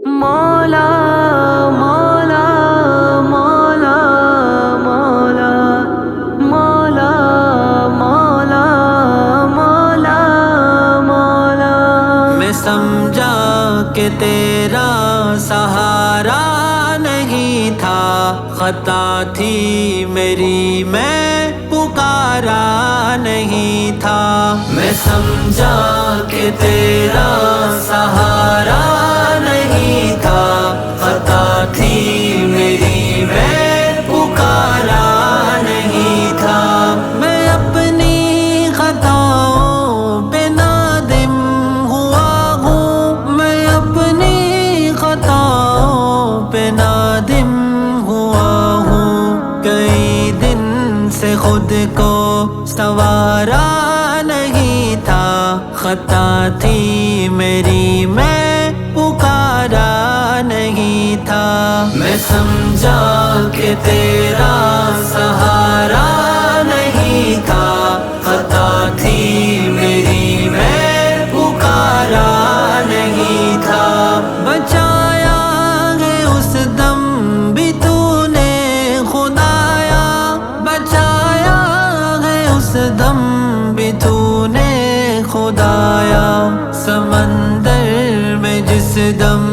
مولا مولا مولا مولا مولا مولا مولا مولا میں سمجھا کہ تیرا سہارا نہیں تھا، خطا تھی میری میں پکارا نہیں تھا۔ میں سمجھا کہ تیرا سہارا نہیں تھا، خطا تھی میری میں پکارا نہیں تھا۔ میں اپنی خطاؤں پہ نادم ہوا ہوں، میں اپنی خطاؤں پہ نادم ہوا ہوں۔ کئی دن سے خود کو سنوارا نہیں تھا، خطا تھی میری میں پکارا نہیں تھا۔ میں سمجھا کہ تیرا سہارا نہیں تھا، خطا تھی میری میں پکارا نہیں تھا۔ بچایا ہے اس دم بھی تو نے خدایا، بچایا ہے اس دم بھی تو نے خدایا۔ سمندر میں جس دم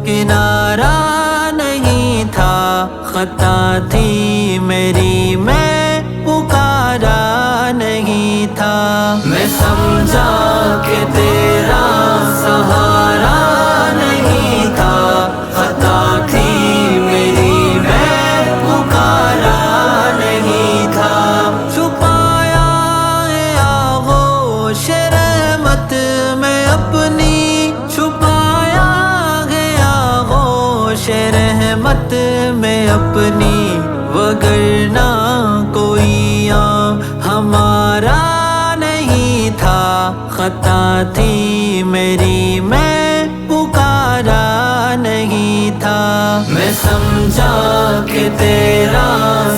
کنارہ نہیں تھا، خطا تھی میری میں پکارا نہیں تھا۔ میں سمجھا کہ تیرا سہارا نہیں تھا، خطا تھی میری میں پکارا نہیں تھا۔ چھپایا ہے آغوش رحمت میں اپنی، چھپایا ہے آغوش رحمت میں اپنی، وگرنہ کوئی ہمارا نہیں تھا، خطا تھی میری میں پکارا نہیں تھا۔ میں سمجھا کہ تیرا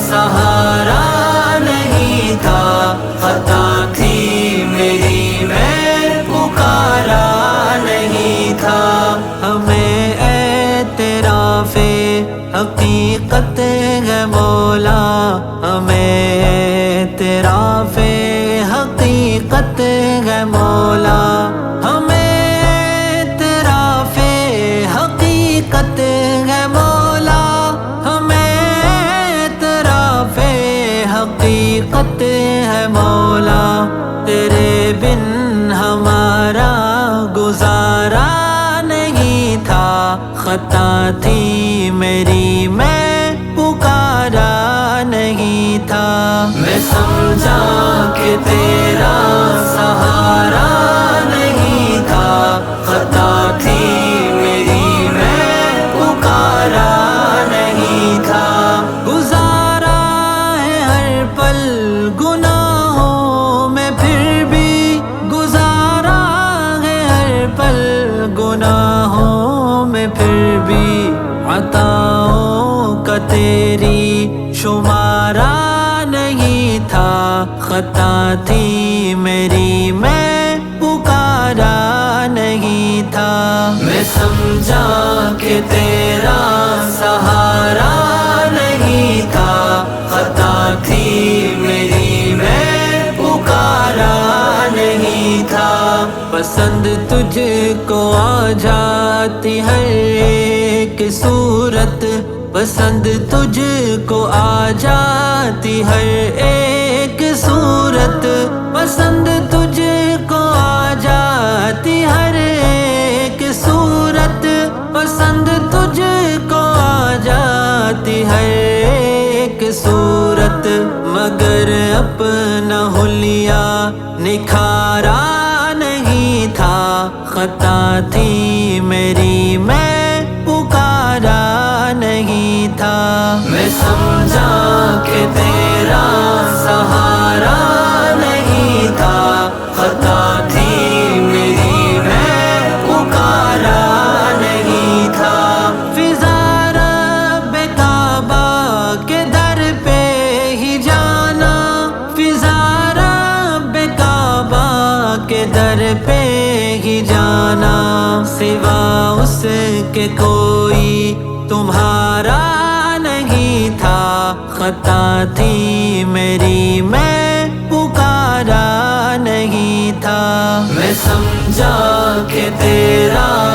سہارا نہیں تھا، خطا تھی میری میں پکارا نہیں تھا۔ ہمیں اعتراف حقیقت ہے مولا، ہمیں اعتراف حقیقت ہے مولا، ہمیں اعتراف حقیقت ہے مولا، ہمیں اعتراف حقیقت ہے مولا۔ تیرے بن ہمارا گزارا نہیں تھا، خطا تھی میری میں پکارا نہیں تھا۔ میں سمجھا کہ تیرا سہارا نہیں تھا، خطا تھی میری میں پکارا نہیں تھا۔ گزارا ہے ہر پل گناہوں میں پھر بھی، گزارا ہے ہر پل گناہوں میں پھر بھی، عطاؤں کا تیری شمارا نہیں تھا، خطا تھی میری میں پکارا نہیں تھا۔ میں سمجھا کہ تیرا سہارا نہیں تھا، خطا تھی میری میں پکارا نہیں تھا۔ پسند تجھ کو آ جاتی ہر ایک صورت، پسند تجھ کو آ جاتی ہر ایک صورت، پسند تجھ کو آ جاتی ہر ایک صورت، پسند تجھ کو آ جاتی ہر ایک صورت۔ مگر اپنا حلیہ نکھارا نہیں تھا، خطا تھی میری میں پکارا نہیں تھا۔ میں سمجھا کہ تیرا سہارا نہیں تھا، خطا تھی میری میں پکارا نہیں تھا۔ فضا رب کعبہ کے در پہ ہی جانا، فضا رب کعبہ کے در پہ ہی جانا، سوا اس کہ کوئی تمہارا نہیں تھا، خطا تھی میری میں پکارا نہیں تھا، میں سمجھا کہ تیرا